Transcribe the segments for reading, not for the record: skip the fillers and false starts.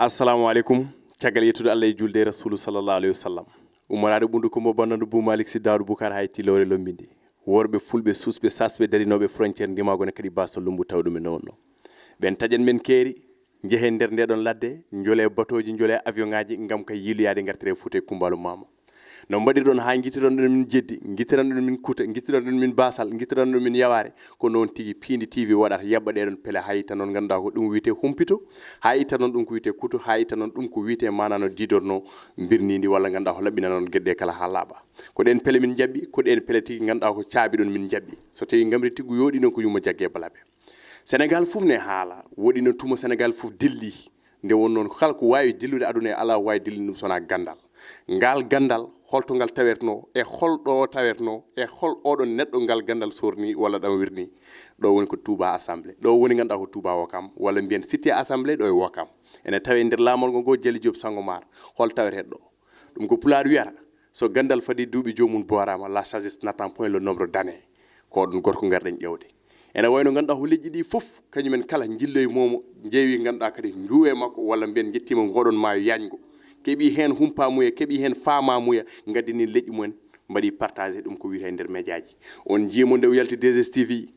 assalamu alaikum caggal yettude Allah e julde rasulu sallallahu alaihi wasallam umaraade bundu ko mo banndu bu malik si daru bukar hayti lore lombindi worbe fulbe susbe sasbe darinobe frontière ndimago ne kadi basa lumbu tawdum e nonno ben tajen men keeri jehe nder ndedon ladde njole batoji njole avion ngaji ngam kay yiluyade ngartire fuute kumbalu mama no mbaɗirɗon ha guittiron ɗon min jeddi guittiron ɗon min kuta guittiron ɗon min basal guittiron ɗon min yaware ko noon tigi Pindi TV waɗata yabba ɗeɗon pele ha itta noon ganduɗa ko ɗum wiyete humpito ha itta noon ɗum ko wiyete kutu ha itta noon ɗum ko wiyete manano didorno birnidi walla ganduɗa ko laɓɓina noon gueɗɗe kala ha laaɓa ko ɗen pele min jabɓi ko ɗen pele tigi ganduɗa ko caabi ɗon min jabɓi so tawi gamri tiggu yooɗi noon ko yumma jagge balaɓe Sénégal fof ne haala woɗi no tuma Sénégal fof dilli nde won noon kala ko wawi dillude aduna e ala wawi dillude ɗum sona gandal ngal gandal holto ngal tawerno e holɗo tawerno e hol oɗon neɗɗo ngal gandal sorni walla ɗam wirni ɗo woni ko Touba assemblée ɗo woni ganduɗa ko Touba Wakam walla mbiyen cité assemblée ɗo e Wakam ene tawe nder lamol ngo Jali Diop Sangomar hol tawete ɗo ɗum ko pulaar wiyata so gandal fadi duuɓi jomum borama la sagesse n'attend point le nombre d'années ko ɗum gorko garɗen ƴewde ene wayno ganduɗa ko leƴƴi ɗi fof kañumen kala jilloye momo jeewi ganduɗa kadi nduwe makko walla mbiyen jettima goɗon maayo yañgo keɓi hen humpamuya keɓi hen famamuya gaddini leƴƴi mumen mbaɗi partagé ɗum ko wiyete e nder média ji on jiimo nde o yalti 2STV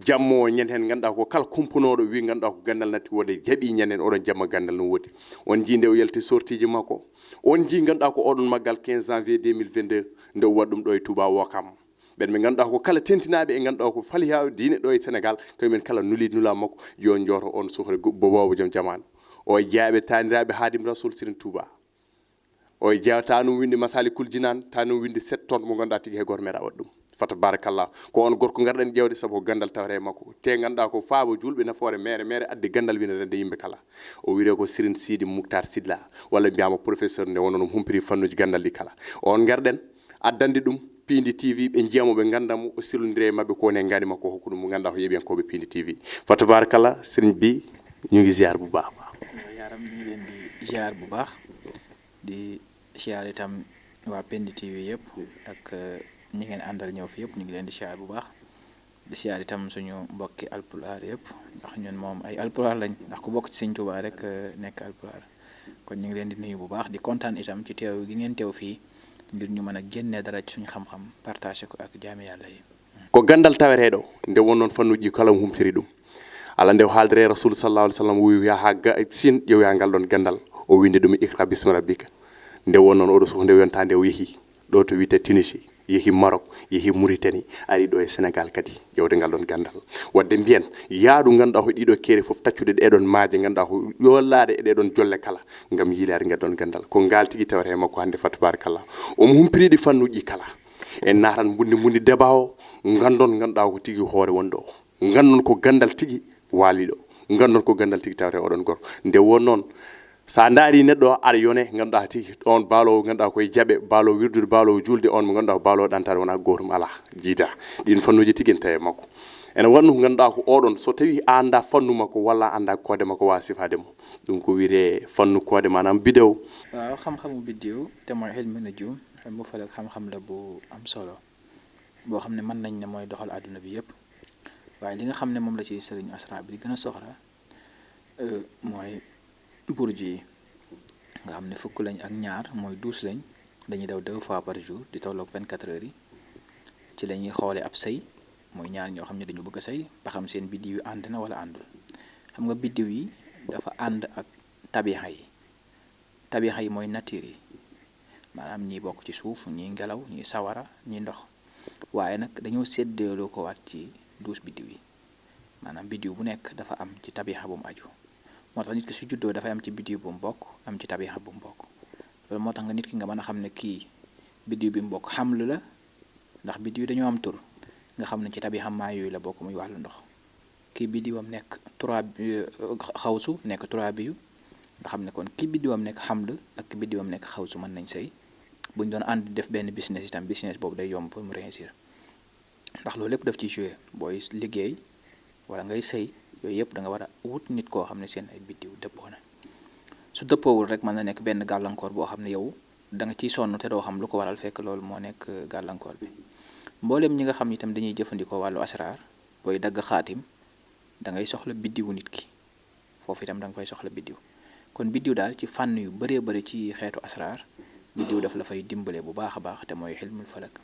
jammo o ñanden hen ganduɗa ko kala kumpunoɗo wi ganduɗa ko gandal natti wode jaaɓi ñanden oɗon jamma gandal no wodi on jii nde o yalti sortie ji makko on jii ganduɗa ko oɗon maggal 15 janvier 2022 nde o waɗi ɗum ɗo e Touba Wakam ɓen ɓe ganduɗa ko kala tentinaɓe e ganduɗa ko faali ha diine ɗo e Sénégal kañumen kala nuli nula makko yo jooto on suhre bobobo joom jamanu o jaaɓe taniraɓe Hadim Rasoul Serigne Touba o jeewta num windi Masalikul Jinan ta num windi 7 tonnes mo ganduɗa tigui he goto meeɗa waɗa ɗum fata barakallah ko on gorko garɗen ƴewde saabu ko gandal tawre e makko te ganduɗa ko faabo julɓe nafoore mere addi gandal wina rende yimɓe kala o wiire ko Serigne Sidi Moukhtar Sidla walla mbiyama professeur nde wono ɗum humpiri fannuji gandal ɗi kala on garɗen addande ɗum Pindi TV ɓe jiyamo ɓe gandamo o sirlodire mabɓe ko ne ngani makko hokku ɗum mo ganduɗa ko yeɓiyankoɓe Pindi TV fata barakallah Serigne bi ñu ngi ziar bu baax yaram ñu ngi leen di ziar bu baax di ziar itam waa Pindi TV yëpp ak ñi ngeen àndal ñëw fi yëpp ñu ngi leen di ziar bu baax di ziar itam suñu mbokki alpulaar yëpp ndax ñun moom ay alpulaar lañ ndax ku bokk ci Sëñ Tuubaa rek nekk alpulaar kon ñu ngi leen di nuyu bu baax di kontaan itam ci teew gi ngeen teew fii ngir ñu mën a génne dara ci suñu xam-xam partagé ko ak jaami yàlla yi ko gandal taweteɗo nde wonnoon fannuji kala humtiri ɗum ala nde haaldere rasul sallallahu alaihi wasallam wi yaha sin ƴewya ngal ɗon gandal o windi ɗum ikra bismi rabbika nde wonnoon oɗo suh nde yontande o yeehi ɗo to wiyete Tunisie yeehi Maroc yeehi Mauritanie ari ɗo e Sénégal kadi ƴewde ngal ɗon gandal wadde mbiyen yaadu ganduɗa ko ɗiɗo keeri foof taccude ɗeɗon maaje ganduɗa ko yollade e ɗeɗon jolle kala ngam yiilade ngal ɗon gandal ko ngal tigui tawete makko hande fat barakallah omo humpiriɗi fannuji kala en natan bundi débat o gandon ganduɗa ko tigui hoore wonɗo gandon ko gandal tigui waaliɗo gandon ko gandal tigui tawete oɗon gorko nde won noon sa daari neɗɗo aɗa yone ganduɗa tigui on baalowo ganduɗa koye jaaɓe baalowo wirdude baalowo julde on mo ganduɗa ko baalowo ɗantade wona gotum ala jiita ɗin fannuji tigui en tawe makko ene wanno ko ganduɗa ko oɗon so tawi anda fannu makko walla anda koode makko wawa sifade mo ɗum ko wiyete fannu koode manam bidéo waaw xam-xamu biddiw te mooy ilmu nujum xam mu falak xam-xam la bu am solo boo xam ne mën nañ ne mooy doxal àdduna bi yëpp waaye li nga xam ne moom la ci sëriñ asra bi di gën a soxla mooy burj yi nga xam ne fukk lañ ak ñaar mooy 12 lañ dañuy daw 2 fois par jour di tolloog 24 heures yi ci la ñuy xoolee ab sëy mooy ñaar ñoo xam ne dañu bëgg a sëy ba xam seen biddiw yi ànd na wala àndul xam nga biddiw yi dafa ànd ak tabixa yi mooy nature yi maanaam ñi bokk ci suuf ñi ngelaw ñi sawara ñi ndox waaye nag dañoo séddeeloo ko waat ci 12 biddiw yi maanaam biddiw bu nekk dafa am ci tabixa bu mu aju moo tax nit ki su juddoo dafay am ci biddiw bu mu bokk am ci tabixa bu mu bokk loolu moo tax nga nit ki nga mën a xam ne kii biddiw bi mu bokk xamlu la ndax biddiw dañoo am tur nga xam ne ci tabixa maa yooyu la bokk muy wàllu ndox kii biddiwam nekk 3 xawsu nekk 3 biyu nga xam ne kon kii biddiwam nekk xamlu ak ki biddiwam nekk xawsu mën nañ sëy bu ñu doon ànd def benn business itam business boobu day yomb pour mu réussir ndax loolu lépp daf ci joué booy liggéey wala ngay sëy yooyu yëpp da nga war a wut nit koo xam ne seen ay biddiw dëppoo na su dëppoowul rek mën na nekk benn gàllankoor boo xam ne yow da nga ciy sonn te doo xam lu ko waral fekk loolu moo nekk gàllankoor bi mboolem ñi nga xam itam dañuy jëfandikoo wàllu asraar booy dagg xaatim da ngay soxla biddiwu nit ki foofu itam da nga fay soxla biddiw kon biddiw daal ci fànn yu bëree bëri ci xeetu asraar biddiw daf la fay dimbale bu baax a baax te mooy xilmul falak.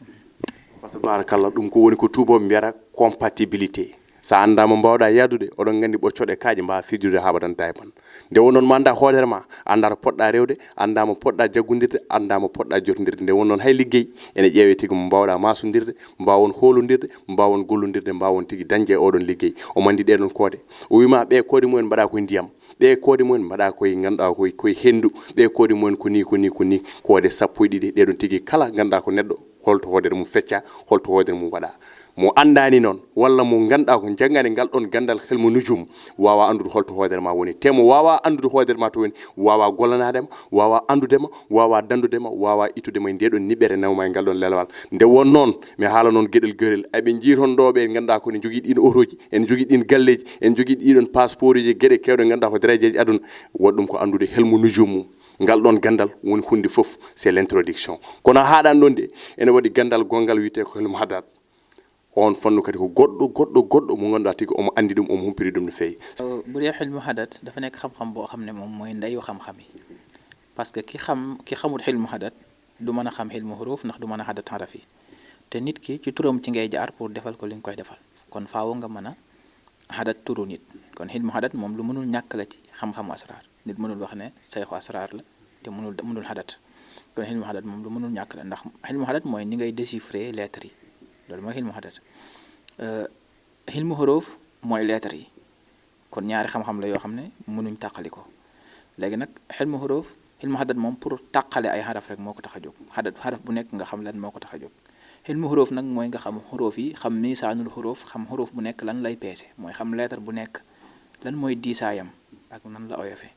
fa tabarakallah ɗum ko woni ko tuubo mbiyata compatibilité sa andama mbawɗa yadude oɗon gandi ɓoccoɗe kaaje mbawa fijude haɓatanta e man nde won noon ma anda hoodere ma anda to poɗɗa rewde anda mo poɗɗa jaggodirde anda mo poɗɗa jotodirde nde won noon hay liggey ene ƴeewe tigui mo mbawɗa masodirde mbawon holodirde mbawon gollodirde mbawon tigui dañde e oɗon liggey o mandi ɗeɗon koode o wima ɓe koode mumen mbaɗa koye ndiyam ɓe koode mumen mbaɗa koye ganduɗa koye hendu ɓe koode mumen koni koode sappo e ɗiɗi ɗeɗon tigui kala ganduɗa ko neɗɗo holto hoodere mum fecca holto hoodere mum waɗa mo andani noon walla mo ganduɗa ko janggani ngal ɗon gandal helmu nujum wawa andude holto hoodere ma woni te mo wawa andude hoodere ma to woni wawa gollanadema wawa andudema wawa dandudema wawa ittudema e ndeɗon niɓere nawma e ngal ɗon lelewal nde won noon mi haala noon gueɗel gueɗel eɓe jiitonɗoɓe ganduɗa ko ne jogui ɗin otoji ene jogui ɗin galleji ene jogui ɗiɗon passeport uji gueɗe kewɗe ganduɗa ko derejeji aduna waɗɗum ko andude helmu nujum mum ngal ɗon gandal woni hunde foof c'est l'introduction kono haɗan ɗon de ene waɗi gandal gongal wiyete ko helmu hadat on fannu kadi ko goɗɗo mo ganduɗa tigui omo andi ɗum omo humpiri ɗum no fewi bu dee xilmu hadat dafa nekk xam-xam boo xam ne moom mooy ndeyu xam-xam yi parce que ki xamul xilmu hadat du mën a xam xilmu huruf ndax du mën a hadat xaraf yi te nit ki ci turam ci ngay jaar pour defal ko li nga koy defal kon faaw nga mën a hadat turu nit kon xilmu hadat moom lu mënul ñàkk la ci xam-xamu asrar nit mënul wax ne sayxu asrar la te mënul hadat kon xilmu hadat moom lu mënul ñàkk la ndax xilmu hadat mooy ni ngay déchiffrer lettres yi loolu mooy xilmu hadat xilmu huruf mooy lettres yi kon ñaari xam-xam la yoo xam ne mënuñ tàqali ko léegi nag xilmu huruf xilmu hadat moom pour tàqale ay xaraf rek moo ko tax a jóg xaraf bu nekk nga xam lan moo ko tax a jóg xilmu huruf nag mooy nga xam huruf yi xam misaanul huruf xam huruf bu nekk lan lay peese mooy xam lettre bu nekk lan mooy diisaayam ak nan la oyofe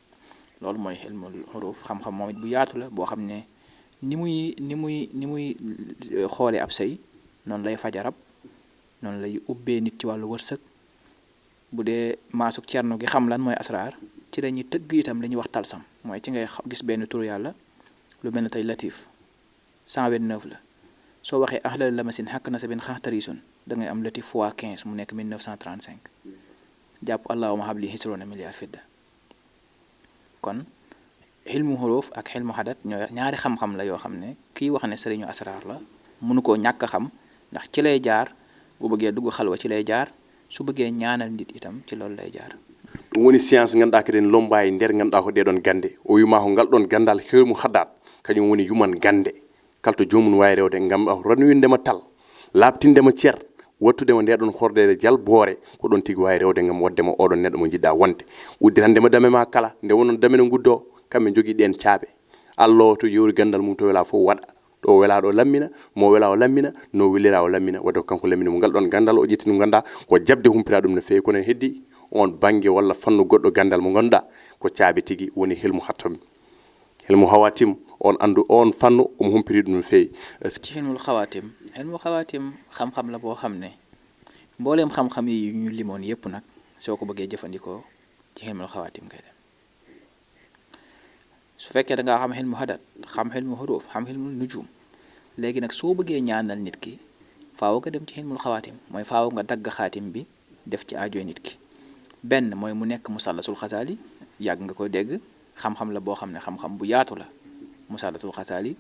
loolu mooy xilmul huruf xam-xam moom it bu yaatu la boo xam ne ni muy xoolee ab sëy noonu lay fajarab noonu lay ubbee nit ci wàllu wërsëg bu dee maasuk cerno gi xam lan mooy asraar ci la ñuy tëgg itam li ñuy wax talsam mooy ci ngay gis benn turu yàlla lu mel ne tey latif 129 la soo waxee ahlal lamasin xàkk na sa benn xaxtarisun da ngay am latif fois 15 mu nekk 1935 jàpp allahuma habli hisrona milliard fidda kon xilmu huruf ak xilmu hadat ñooy ñaari xam-xam la yoo xam ne kii wax ne sëriñu asraar la mënu koo ñàkk a xam ndax ci lay jaar bu bëggee dugg xalwa ci lay jaar su bëggee ñaanal nit itam ci loolu lay jaar ɗum woni science ganduɗa kadi lombayi nder ganduɗa ko ɗeɗon gande o wima ko ngal ɗon gandal helmu hadat kañum woni yuman gande kalto jomum wawi rewde gam ranwindema tal labtindema ceer wattudema ndeɗon hordere jalbore ko ɗon tigui wawi rewde gam waddema oɗon neɗɗo mo jiɗɗa wonde uddirandema dame ma kala nde wonon dame no guddo kamɓe jogui ɗen caaɓe allah to yewri gandal mum to wela fof waɗa ɗo welaɗo lammina mo wela o lammina no welira o lammina wadde ko kanko lammina mo ngal ɗon gandal o ƴetti no ganda ko jabde humpira ɗum no fewi kono heddi on banggue walla fannu goɗɗo gandal mo ganduɗa ko caabi tigui woni helmu hattam helmu hawatim on andu on fannu omo humpiri ɗum no fewi ci xilmul xawaatim xam-xam la boo xam ne mbooleem xam-xam yi ñu limoon yépp nag soo ko bëggee jëfandikoo ci xilmul xawaatim ngay dem su fekkee da ngaa xam xilmu hadat xam xilmu huruf xam xilmul nujum léegi nag soo bëggee ñaanal nit ki faaw nga dem ci xilmul xawaatim mooy faaw nga dagg xaatim bi def ci aajoy nit ki benn mooy mu nekk musallasul xasaali yàgg nga ko dégg xam-xam la boo xam ne xam-xam bu yaatu la musallasul xasaali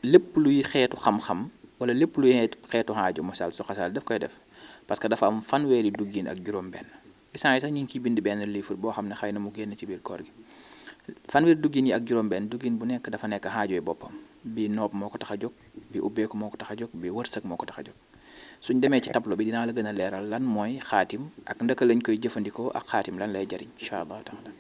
lépp luy xeetu xam-xam wala lépp luy xeetu aajo musallasul xasaali daf koy def parce que dafa am fanweeri duggin ak juróom-benn instant yi sax ñu ngi ciy bind benn livre boo xam ne xëy na mu génn ci biir koor gi fanweeri duggin yi ak juróom-benn duggin bu nekk dafa nekk aajoy boppam bi noob moo ko tax a jóg bi ubbeeku moo ko tax a jóg bi wërsëg moo ko tax a jóg suñ demee ci tableau bi dinaa la gën a leeral lan mooy xaatim ak ndaka lañ koy jëfandikoo ak xaatim lan lay jariñ incha allah taala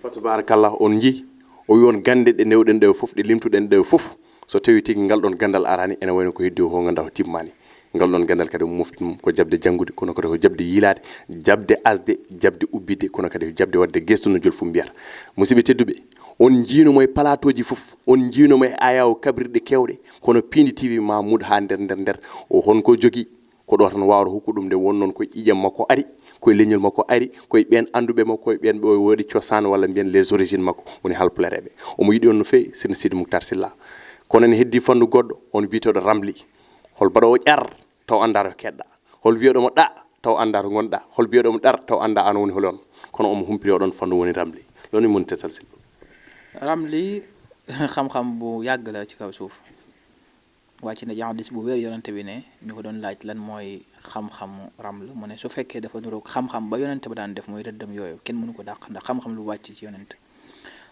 fa tabarakallah on jii o wi on gande ɗe newɗen ɗe fof ɗe limtuɗen ɗe fof so tawi tigui ngal ɗon gandal arani ene wayno ko heddi o ho ganda ko timmani ngal ɗon gandal kadi moftum ko jabde janggude kono kadi ko jabde yilade jabde asde jabde ubbide kono kadi ko jabde wadde gestuno jol fu mbiyata musidɓe tedduɓe on jiinomo e plateau ji fof on jiinomo e ayawo kabrirɗe kewɗe kono Pindi TV Mahmoud ha nder o honko jogui ko ɗo tan wawata hokku ɗum nde won noon koye ƴiƴam makko ari koye leñol makko ari koye ɓen anduɓe makko koye ɓen ɓe waɗi cosaan walla mbiyen les origines makko woni halpulareɓe omo yiɗi on no fewi sene Sidi Moukhtar Sylla kono ene heddi fannu goɗɗo on biteɗo Ramli hol mbaɗowo ƴar taw anda to keɗɗa hol biyeɗomo ɗa taw anda to gonɗa hol biyeɗomo ɗar taw anda an woni holon kono omo humpiri oɗon fannu woni Ramli loolu mën tetal si ramli xam-xam bu yàgg la ci kaw suuf wàcc na ci hadiis bu wér yonente bi ne ñu ko doon laaj lan mooy xam-xamu raml mu ne su fekkee dafa nuroog xam-xam ba yonente ba daan def mooy rëddam yooyu kenn mënu ko dàq ndax xam-xam lu wàcc ci yonente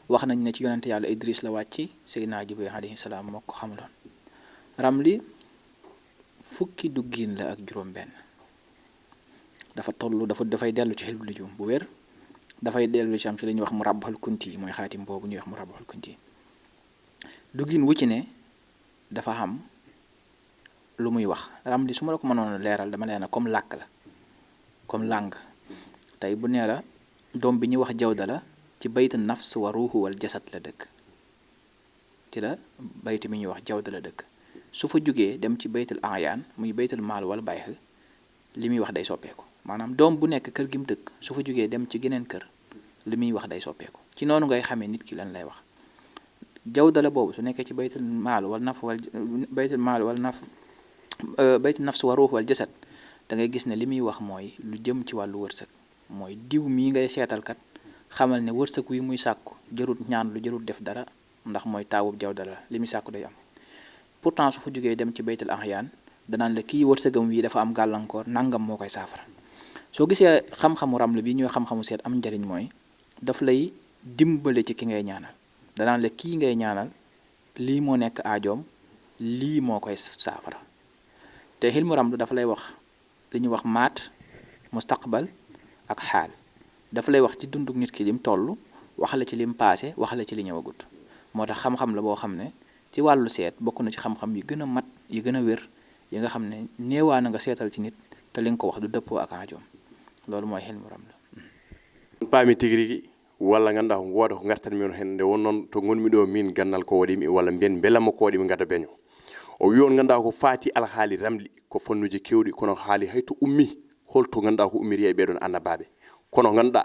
wax nañ ne ci yonente yàlla Idris la wàcc Seydina Jibril alayhi salaam moo ko xamaloon ramli fukki duggiin la ak juróom benn dafa toll dafay dellu ci xilbu nujum bu wér dafay dellu ci am ci li ñuy wax mu rabbal kunti mooy xaatim boobu ñuy wax mu rabbal kunti duggiin wu ci ne dafa xam lu muy wax ramli su ma la ko mënoon a leeral dama leen comme làkk la comme langue tey bu nee la doom bi ñuy wax jawda la ci bayt nafs wa ruuhu wal jasad la dëkk ci la bayt mi ñuy wax jawda la dëkk su fa jógee dem ci baytul ayaan muy baytul maal wala bayx li muy wax day soppeeku maanaam doom bu nekk kër gi mu dëkk su fa jógee dem ci geneen kër li muy wax day soppeeku ci noonu ngay xamee nit ki lan lay wax jawda la boobu su nekkee ci baytul maal wal naf wal baytul maal wal naf baytul nafs wa ruux wal jasad da ngay gis ne li muy wax mooy lu jëm ci wàllu wërsëg mooy diw mii ngay seetalkat xamal ne wërsëg wi muy sàkku jërut ñaan lu jërut def dara ndax mooy taawub jawda la li muy sàkku day am pourtant su fa jógee dem ci baytul ahyaan danaan la kii wërsëgam wi dafa am gàllankoor nangam moo koy saafara soo gisee xam-xamu raml bi ñooy xam-xamu seet am njariñ mooy daf lay dimbale ci ki ngay ñaanal danaan la kii ngay ñaanal lii moo nekk aajoom lii moo koy saafara te xilmu raml dafa lay wax li ñuy wax maat mustaqbal ak xaal dafa lay wax ci dunduk nit ki lim toll wax la ci lim paase wax la ci li ñëwagut moo tax xam-xam la boo xam ne ci wàllu seet bokk na ci xam-xam yi gën a mat yi gën a wér yi nga xam ne néewaa na nga seetal ci nit te li nga ko wax du dëppoo ak aajoom loolu mooy xilmu raml paami tigiri walla ganduɗa ko wooda ko gartanmi on hen nde won noon to gonmi ɗo min gandal ko waɗimi walla mbiyen beelama ko waɗimi gada beño o wi on ganduɗa ko faati alhaali ramli ko fannuji kewɗi kono haali hayto ummi holto ganduɗa ko ummiri e ɓeɗon annabaɓe kono ganduɗa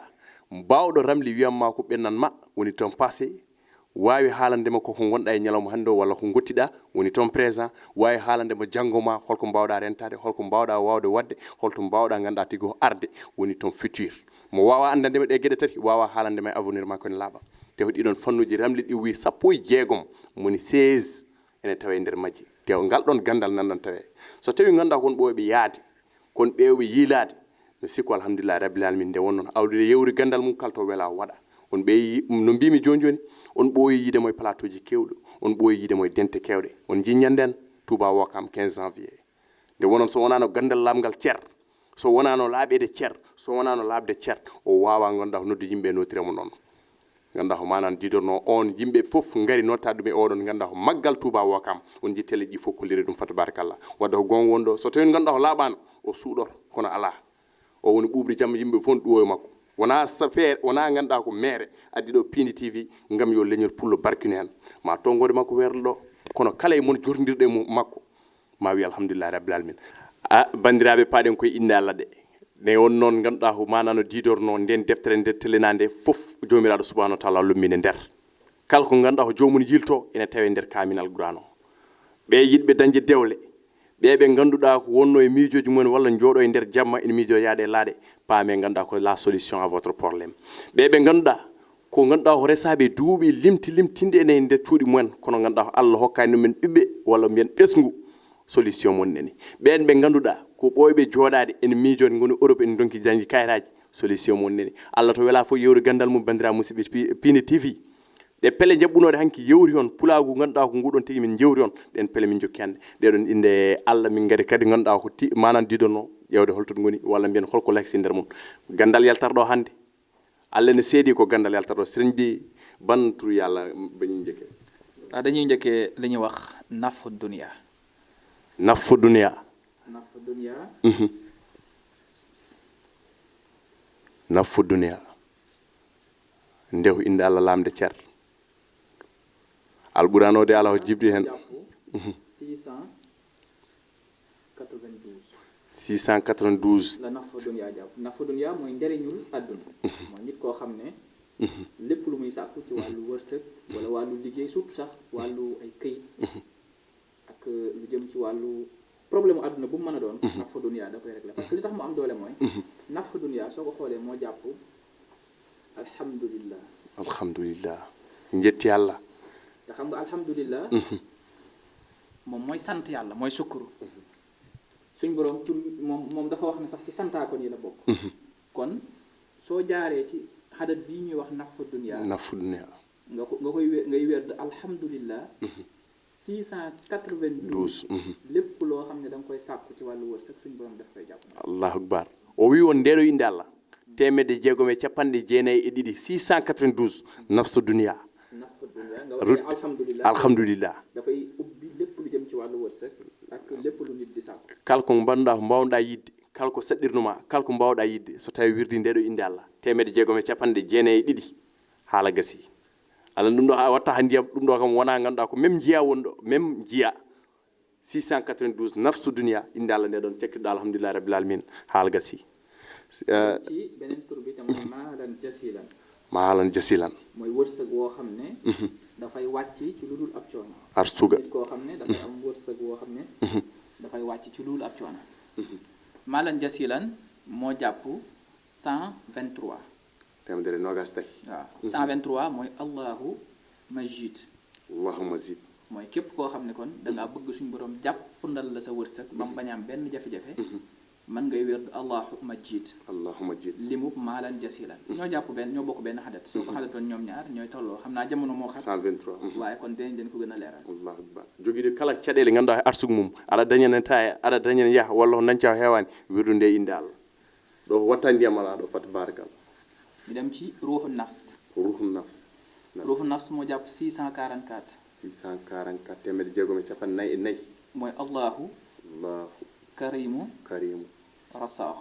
mbawɗo ramli wiyatma ko ɓennanma woni toon passé wawi haalandema koko gonɗa e ñalawma hannde o walla ko gottiɗa woni toon présent wawi haalandema janggo ma holko mbawɗa rentade holko mbawɗa wawde wadde holto mbawɗa ganduɗa tigui ko arde woni toon futur mo wawa andandema ɗe gueɗe tati wawa haalandema e avenir ma kone laaɓa te ko ɗiɗon fannuji ramli ɗi wi 16 moni 16 ene tawe nder majji te ngal ɗon gandal nanɗon tawe so tawi ganduɗa kon ɓoyɓe yaade kon ɓewɓe yiilade mi sikku alhamdulillah rabbil alamin nde wonnoon awde yewri gandal mum kala to wela waɗa on ɓe no mbimi joni joni on ɓooyi yiide moye plateau ji kewɗo on ɓooyi yiide moye dente kewɗe on jiññanden Touba Ouakam 15 janvier nde wonon so wonano gandal lamgal ceer so wonano laaɓede ceer so wonano laabde ceer o wawa ganduɗa ko noddu yimɓe notiremo noon ganduɗa ko manan didorno on yimɓe foof gaari nottade ɗum e oɗon ganduɗa ko maggal Touba Ouakam on jittele ɗi fof kolliri ɗum fa tabarakallah wadde ko gon wonɗo so tawi ganduɗa ko laaɓano o suuɗor kono ala o woni ɓuɓri jamma yimɓe fof ɗuwoyo makko wona feere wona ganduɗa ko maire addi ɗo Pini TV gam yo leñol pullo barkine hen ma tongode makko werlo ɗo kono kala e mon jordirɗe makko ma wi alhamdulillah rabbil alamin bandiraɓe paaɗen koye inde Allah de ne won noon ganduɗa ko manano didorno nden deftere nde telenade fof jomiraɗo subhanahu wa taala lummine nder kala ko ganduɗa ko jomum yilto ene tawe nder kamin alqouran o ɓe yiɗɓe dañde dewle ɓeɓe ganduɗa ko wonno e miijoji mumen walla jooɗo e nder jamma ene miijo yaade laaɗe paame ganduɗa ko la solution à votre probléme ɓeɓe ganduɗa ko ganduɗa ko resaɓe duuɓi limtinde ene nder cuuɗi mumen kono ganduɗa ko Allah hokkani ɗumen ɓiɓɓe walla mbiyen ɓesgu solution mon neni ɓen ɓe ganduɗa ko ɓoyɓe jooɗade ene miijode goni Europe en donki dañi kayitaji solution mon neni Allah to wela fof yewri gandal mum bandira musidɓe Pini TV ɗe pele jaɓɓunode hanki yewri on pulagu ganduɗa ko nguɗon tigi min jewri on ɗen pele min jokki hande ɗeɗon inde Allah min gari kadi ganduɗa ko manan didonno ƴewde holto goni walla mbiyen holko laksi nder mum gandal yaltarɗo hande Allah ne seedi ko gandal yaltarɗo serigne bi ban tur yàlla bañu jëkke dañuy njëkkee li ñuy wax nafu dunia nafu dunia nafu dunia ndew inde Allah lamde ceer alɓuranode ala ko jibdi hen 692 la nafu dunia jàpp nafu dunia mooy njëriñul àdduna mooy nit koo xam ne lépp lu muy sàkku ci wàllu wërsëg wala wàllu liggéey surtout sax wàllu ay këyit ak lu jëm ci wàllu problème u àdduna bu mu mën a doon nafu dunia da koy régler parce que li tax mu am doole mooy nafu dunia soo ko xoolee moo jàpp alhamdulillah alhamdulillah njetti yàlla te xam nga alhamdulillah moom mooy sant yàlla mooy sukkuru suñ borom tur moom dafa wax ne sax ci santaakoon yi la bokk kon soo jaaree ci xadat bii ñuy wax nafu dunya nga koy ngay wér de alhamdulillah 692 lépp loo xam ne da nga koy sàkku ci wàllu wërsëg suñ borom daf koy jàpp allahu akbar o wi won ndeɗo inde allah temedde jeegom e capanɗe jeenayyi e ɗiɗi 692 nafsu dunya nga wax alhamdulillah dafay ubbi lépp lu jëm ci wàllu wërsëg ak lépp lu nit di sàkku kala ko mbanduɗa ko mbawɗa yidde kala ko saɗɗirnuma kala ko mbawɗa yidde so tawi wirdi ndeɗo inde allah temedde jeegom e capanɗe jeenayyi e ɗiɗi haala gasi ala ɗum ɗo a watta ha ndiyam ɗum ɗo kam wona ganduɗa ko même jiya woni ɗo même jiya 692 nafsu dunya inde allah nde ɗon tekkiɗo alhamdulillah rabbil alamin haala gasi ci beneen tur bi te mooy maalan jasilan maalan jasilan mooy wërsëg woo xam ne dafay wàcc ci lu dul ab coono ar suga nit koo xam ne dafay am wërsëg woo xam ne dafay wàcc ci lu dul ab coono maalan jasilan moo jàpp 123 temedere nogas tahi waaw 123 mooy allahu majid allahumma zid mooy képp koo xam ne kon dangaa bëgg suñu borom jàppandal la sa wërsëg ba mu bañ a am benn jafe-jafe man ngay wér allahumma jiit limub maalan jasilan ñoo jàpp benn ñoo bokk benn xadat soo ko xadatoon ñoom ñaar ñooy tolloo xam naa jamono moo xam 123 waaye kon dinañ leen ko gën a leeral allahu akbar joguide kala caɗele ganduɗa e arsug mum aɗa dañana ta aɗa dañana yaha walla ko dañca heewani wirdu nde inde allah ɗo ko watta ndiyam ala ɗo fat barakal ñu dem ci ruuxu nafs ruuxu nafs moo jàpp 644 temedde jeegom e capannayyi e nayyi mooy allahu karimu rasaax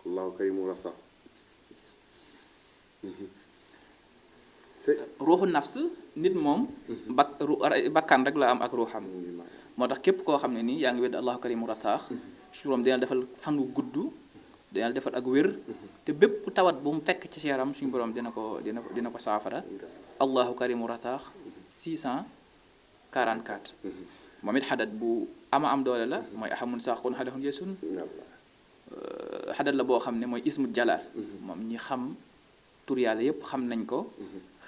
allahu karimu rasaax ruuxu nafs nit moom bakkan rek la am ak ruuxam moo tax képp koo xam ne nii yaa ngi wedd allahu karimu rasaax su borom dina defal fan wu gudd dina defal ak wér te bépp tawat bu mu fekk ci yaram suñu borom dina ko saafara allahu karimu rasaax 644 moom it xadat bu am doole la mooy ahamun saaqun xadahun yesun xadat la boo xam ne mooy ismu jalaal moom ñi xam tur yàlla yépp xam nañ ko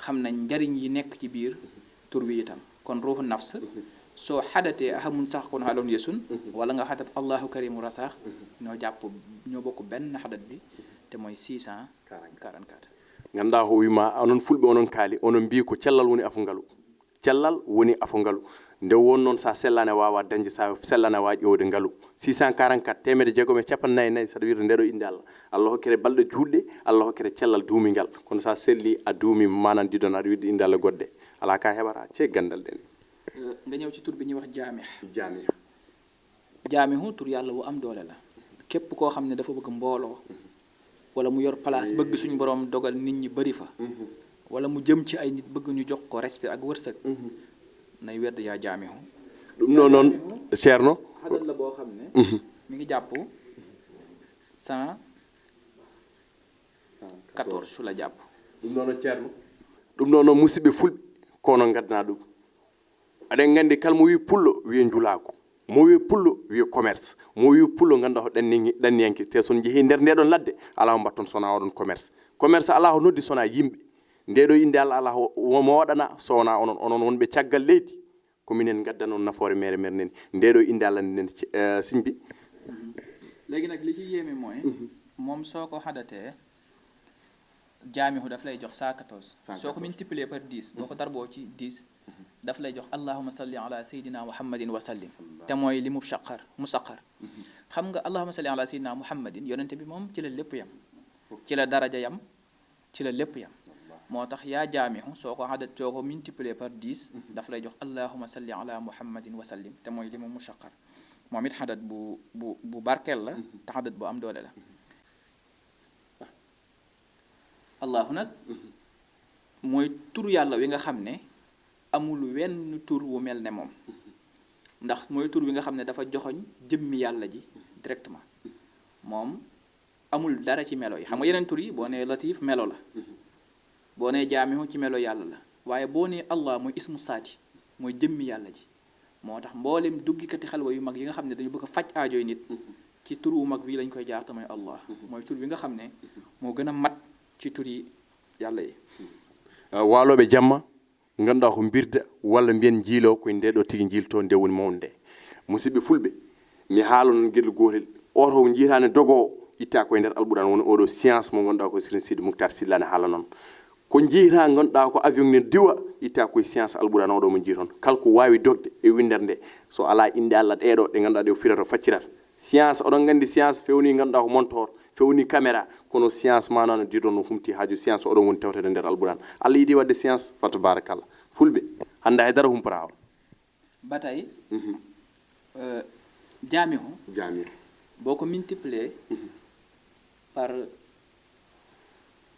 xam nañ njariñ yi nekk ci biir tur wi itam kon ruuxu nafs soo xadatee ahamun saaqun xadahun yesun wala nga xadat allahu karimu rasaax ñoo bokk benn xadat bi te mooy 644 ganduɗa ko wima onon fulɓe onon kaali onon mbi ko cellal woni afo ngalu nde won noon sa sellane wawa dañde sa sellane wawa ƴewde ngalu 644 temedde jeegom e capannayyi nayyi saɗa wirde ndeɗo inde allah allah hokkere balɗe juutɗe allah hokkere cellal duumingal kono sa selli a duumi manan didon aɗa wirde inde allah goɗɗe ala ka heɓata ce gandal den nga ñëw ci tur bi ñuy wax jaamihu tur yàlla wu am doole la képp koo xam ne dafa bëgg mbooloo wala mu yor place bëgg suñu borom dogal nit ñi bari fa wala mu jëm ci ay nit bëgg ñu jox ko respect ak wërsëg nay wedd yaa jaamihu ɗum noon ceerno xadal la boo xam ne mi ngi jàpp 114 su la jàpp ɗum noon ceerno ɗum noon musidɓe fulɓe kono gaddana ɗum aɗen gandi kala mo wi pullo wiye njulako mo wi pullo wiye commerce mo wi pullo ganduɗa ko ɗanniyanke te son jeehi nder ndeɗon ladde ala ko mbatton sona oɗon commerce ala ko noddi sona yimɓe ndeɗo inde allah ala mo waɗana sowona onon wonɓe caggal leydi ko minen gaddan on nafoore mere neni ndeɗo inde allah nen simbi léegi nag li ci yéeme mooy moom soo ko xadatee jaamihu daf lay jox 114 soo ko multiplier par 10 boo ko darboo ci 10 daf lay jox allahuma salli ala sayidina muhammadin wa sallim te mooy li musaqar xam nga allahuma salli ala sayidina muhammadin yonente bi moom ci la lépp yam ci la daraja yam ci la lépp yam moo tax yaa jaamihu soo ko multiplier par 10 daf lay jox allahuma salli ala muhammadin wa sallim te mooy li mu musaqar moom it xadat bu barkeel la te xadat bu am doole la allahu nag mooy tur yàlla wi nga xam ne amul wenn tur wu mel ne moom ndax mooy tur wi nga xam ne dafa joxoñ jëmmi yàlla ji directement moom amul dara ci melo yi xam nga yeneen tur yi boo nee latif melo la boo nee jaamihu ci melo yàlla la waaye boo nee allah mooy ismu saati mooy jëmmi yàlla ji moo tax mboolem duggikati xalwa yu mag yi nga xam ne dañu bëgg a faj aajooy nit ci tur wu mag bii lañ koy jaar te mooy allah mooy tur bi nga xam ne moo gën a mat ci tur yi yàlla yi waloɓe jamma ganduɗa ko birda walla mbiyen jiilo koye nde ɗo tigui jilto nde woni mawde nde musidɓe fulɓe mi haala noon gueɗel gotel oto jiitani dogo itta koye nder alɓuran woni oɗo science mo ganduɗa ko Serigne Sidi Moukhtar Sylla ne haala noon ko jiita ganduɗa ko avion ne diwa itta koye science alɓuran oɗo mo jiiton kala ko wawi dogde e windere nde so ala inde Allah ɗeɗo ɗe ganduɗa ɗe firata faccirata science oɗon gandi science fewni ganduɗa ko montor fewni caméra kono science ma noon diɗon no humti haaju science oɗon woni tawtede nder alɓuran Allah yiiɗi wadde science fa tabarakallah fulɓe handa haydara humpata o batay jami o boo ko multiplier par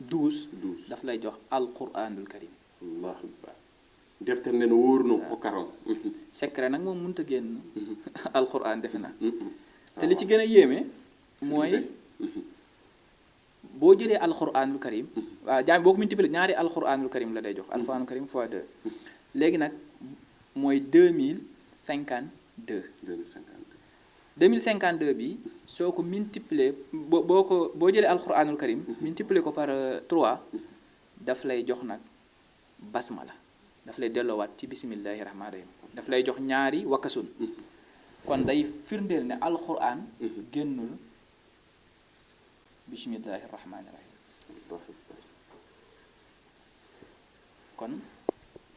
12 daf lay jox alquranul karim allahu akbar deftere nde no wóorno hokkaton secret nag moom mënta génn alquran defe naa te li ci gën a yéeme mooy boo jëlee alquranul karim waaw jaami boo ko multiplier ñaari alquranul karim la day jox alquranul karim fois 2 léegi nag mooy 2052 2052 bi soo ko multiplier boo jëlee alquranul karim multiplier ko par 3 daf lay jox nag basmala daf lay delloowaat ci bismillahi rahmaani rahim daf lay jox ñaari wakkasun kon day firndeel ne alquran génnul bismillahi rahmaani rahim kon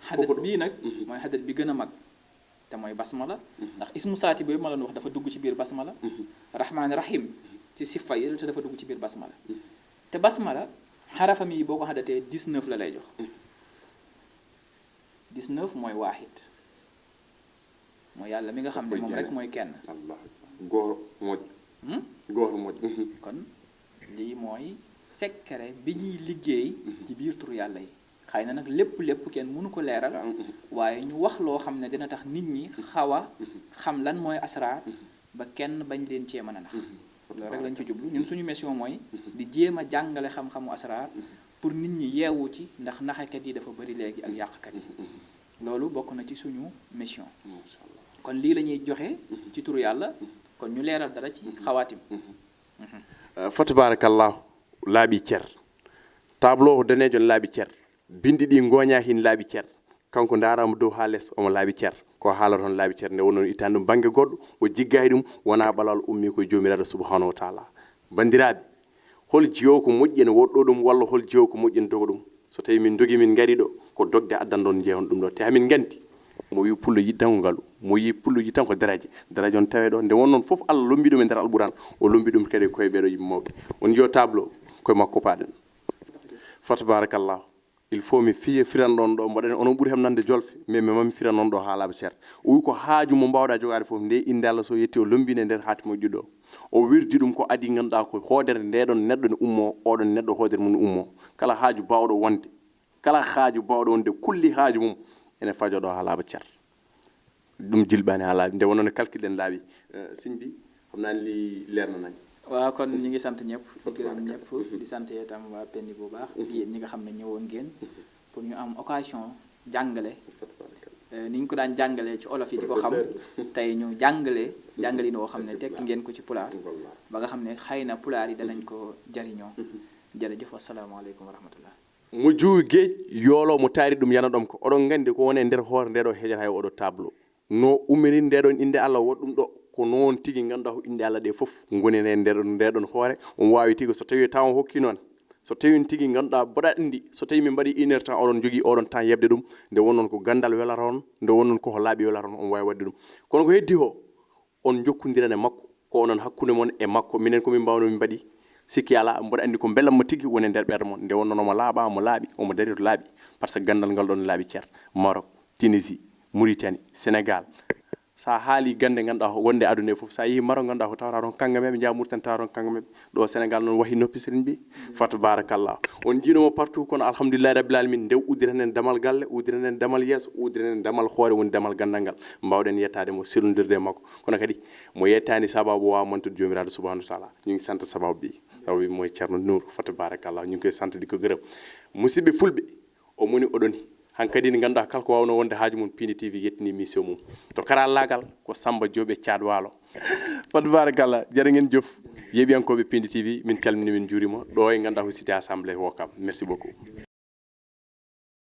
xadat bii nag mooy xadat bi gën a mag te mooy basmala ndax ismu saati boobu ma la wax dafa dugg ci biir basmala rahmaani rahim ci sifa yi te dafa dugg ci biir basmala te basmala xarafam yi boo ko xadatee 19 la lay jox 19 mooy waaxid mooy yàlla mi nga xam ne moom rek mooy kenn góor moj kon lii mooy secret bi ñuy liggéey ci biir tur yàlla yi xëy na nag lépp kenn mënu ko leeral waaye ñu wax loo xam ne dina tax nit ñi xaw a xam lan mooy asraar ba kenn bañ leen cee mën a nax loolu rek lañ ci jublu ñun suñu mission mooy di jéem a jàngale xam-xamu asraar pour nit ñi yeewu ci ndax naxekat yi dafa bari léegi ak yàqkat yi loolu bokk na ci suñu mission kon lii la ñuy joxe ci turu yàlla kon ñu leeral dara ci xawaatim fa tabarakallahu laaɓi cer tableau o danejo ne laaɓi cer bindi ɗi goña hin laaɓi cer kanko darama dow ha less omo laaɓi cer ko haala toon laaɓi cer nde wonno ittani ɗum banggue goɗɗo o jiggaki ɗum wona balal ummi koye jomiraɗo subhanahu wa taala bandiraɓe hol jiyowo ko moƴƴi ene woɗɗo ɗum walla hol jiyowo ko moƴƴi ene doga ɗum so tawi min dogi min gari ɗo ko dogde addan ɗon jeehon ɗum ɗo te hamin gandi mo wi pullo yiddanko ngalu mo yi pullo yittan ko daraje on tawe ɗo nde wonnoon fof Allah lombi ɗum e nder alɓuran o lombi ɗum kadi koye ɓeɗo yimɓe mawɓe on jiyo tableau koye makko paɗen fa tabarakallahu il faut mi firan ɗon ɗo mbaɗen onon ɓuuri hem nande jolfe mais mami firan noon ɗo haalaɓe ceer o wi ko haaju mo mbawɗa jogade fof nde inde Allah so yetti o lombine nder haati moƴƴi ɗo o wirdi ɗum ko adi ganduɗa ko hoodere ndeɗon neɗɗo ne ummo oɗon neɗɗo hoodere mum ne ummo kala haaju bawɗo wonde kala haaju bawɗo wonde kulli haaju mum ene fajo ɗo ha laaɓa cer ɗum jilɓani ha laaɓi nde wonno ne calcule en laaɓi signe bi xam naa li leer na nañ waaw kon ñi ngi sant ñëpp di gërëm ñëpp di sant itam waa Penni bu baax yéen ñi nga xam ne ñëwoon ngeen pour ñu am occasion jàngale ni ñu ko daan jàngalee ci olof yi di ko xam tey ñu jàngali noo xam ne tekki ngeen ko ci pulaar ba nga xam ne xëy na pulaar yi danañ ko jariñoo jërëjëf asalaamaaleykum wa rahmatullah mo juwi geej yoolo mo taari ɗum yana ɗom ko oɗon gandi ko woni e nder hoore ndeɗo heejata hay oɗo tableau no ummini ndeɗon inde Allah woɗɗum ɗo ko noon tigi ganduɗa ko inde Allah ɗe fof gonine ndeɗon hoore on wawi tigi so tawi taw hokki noon so tawi tigi ganduɗa mbaɗa andi so tawi min mbaɗi 1 heure temps oɗon jogui oɗon temps yebde ɗum nde wonnon ko gandal welata on nde wonnon koko laaɓi welata on on wawi wadde ɗum kono ko heddi o on jokkodiran e makko ko onon hakkude mon e makko minen komin mbawno min mbaɗi sikki ala mboɗo andi ko belamma tigi woni nder ɓerde mon nde wonno omo laaɓa omo laaɓi omo dari to laaɓi par ce que gandal ngal ɗon laaɓi cer Maroc Tunisie Mauritanie Sénégal sa haali gande ganduɗa wonde aduna e fof sa yeehi Maroc ganduɗa ko tawata toon kangameɓe jaa Mauritanie tawa toon kangameɓe ɗo Sénégal noon wahi noppi serigne bi fa tabarakallah on jiinomo partout kono alhamdulillahi rabbil alamin nde uddiran en damal galle uddiran en damal yeeso uddiran en damal hoore woni damal gandal ngal mbawɗen yettade mo sirlodirde e makko kono kadi mo yettani sababu wawa montude jomiraɗo subhanahu wa taala ñu ngi sant sababu bi sababu bi mooy Ceerno Nour fa tabarakallah ñu ngi koy sant di ko gërëm musidɓe fulɓe o moni oɗoni hankadi ne ganduɗa kala ko wawno wonde haaju mum Pini TV yettini mission mum to karallagal ko Samba Diobé Thiat Walo fa tabarakallah jërë ngeen jëf yeeɓiyankoɓe Pini TV min calmini min juurima ɗo e ganduɗa ko cité assemblée Ouakam merci beaucoup